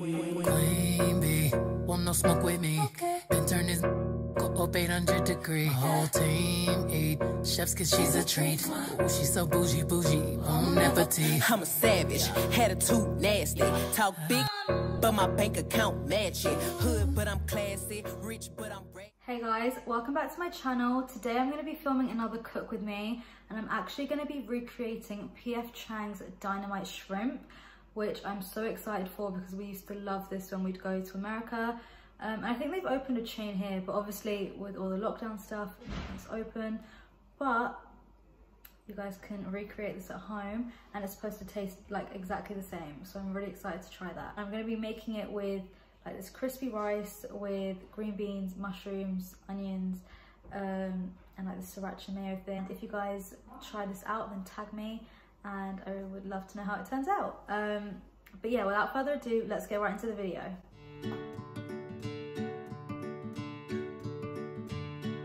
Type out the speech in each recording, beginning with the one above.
Queen bee, want no smoke with me. Been turn this up 800 degrees. Whole team eat chefs cause she's a treat. Ooh, she's so bougie, bon appetit. I'm a savage, attitude nasty. Talk big, but my bank account match it. Hood, but I'm classy. Rich, but I'm rich. Hey guys, welcome back to my channel. Today I'm going to be filming another cook with me, and I'm actually going to be recreating P.F. Chang's Dynamite shrimp, which I'm so excited for because we used to love this when we'd go to America. I think they've opened a chain here, but obviously with all the lockdown stuff, it's open. But you guys can recreate this at home, and it's supposed to taste like exactly the same. So I'm really excited to try that. I'm going to be making it with like this crispy rice with green beans, mushrooms, onions, and like the Sriracha mayo thing. If you guys try this out, then tag me, and I would love to know how it turns out. But yeah, without further ado, let's get right into the video.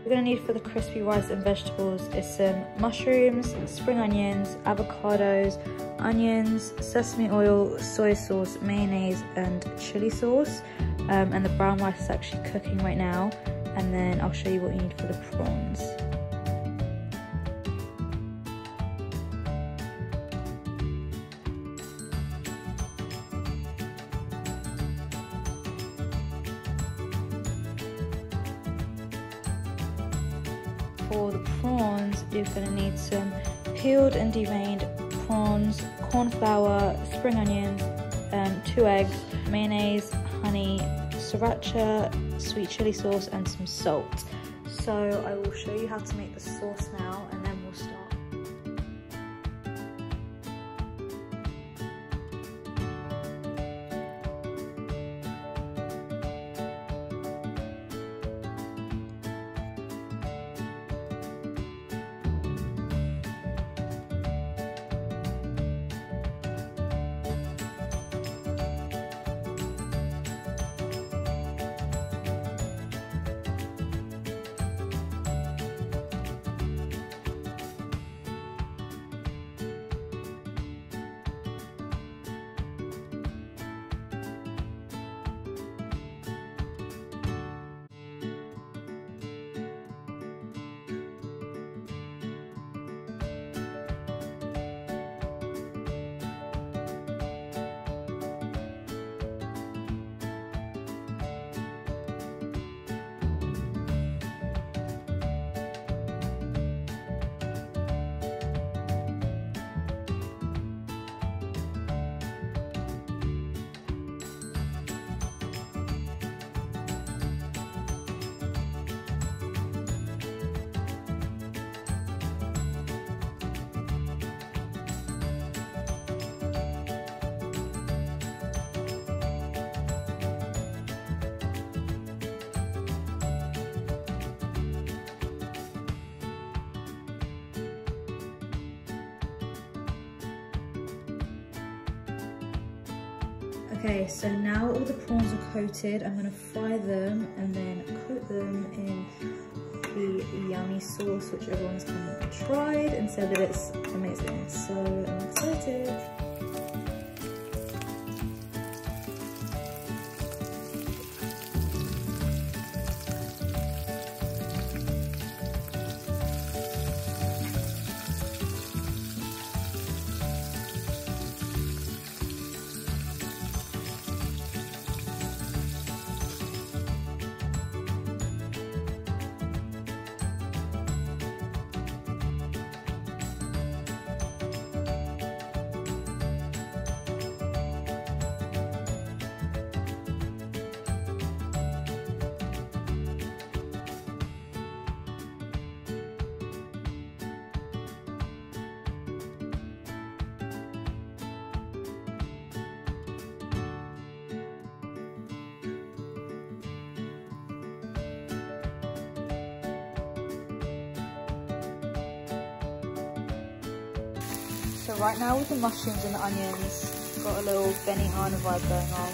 We're gonna need for the crispy rice and vegetables is some mushrooms, spring onions, avocados, onions, sesame oil, soy sauce, mayonnaise, and chili sauce. And the brown rice is actually cooking right now. And then I'll show you what you need for the prawns. For the prawns, you're going to need some peeled and deveined prawns, corn flour, spring onions, 2 eggs, mayonnaise, honey, sriracha, sweet chili sauce, and some salt. So I will show you how to make the sauce now, and then we'll start. Okay, so now all the prawns are coated, I'm going to fry them and then coat them in the yummy sauce, which everyone's kind of tried and said that it's amazing. So I'm excited. So right now with the mushrooms and the onions, got a little Benihana vibe going on.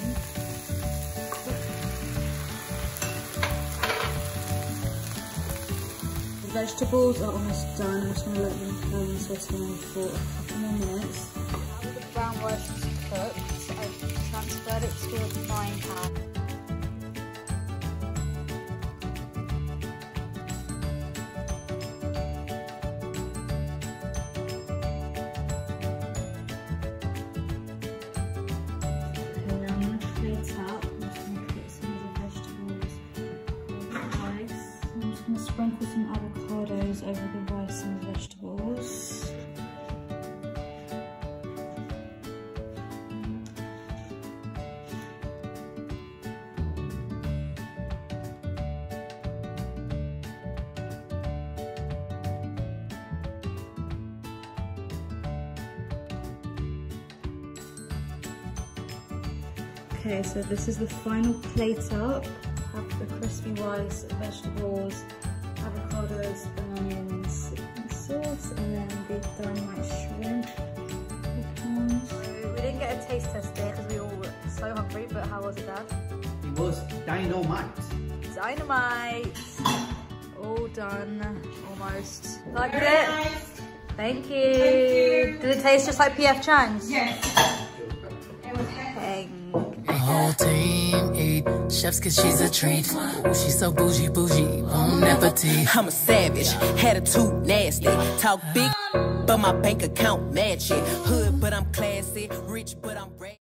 The vegetables are almost done. I'm just going to let them sauce down for a couple more minutes. Now the brown rice is cooked, I've transferred it into a frying pan. Sprinkle some avocados over the rice and vegetables. Okay, so this is the final plate up. Have the crispy rice, vegetables, avocados, onions, and sauce, and then the dynamite shrimp. We didn't get a taste test there because we all were so hungry, but how was it, Dad? It was dynamite. Dynamite! All done, almost. Liked it? Nice. Thank you. Thank you. Did it taste just like PF Chang's? Yes. It was Bang. The whole team eat chefs cause she's a treat. Ooh, she's so bougie, bougie, bon appetit. I'm a savage, attitude nasty. Talk big, but my bank account match it. Hood, but I'm classy. Rich, but I'm rich.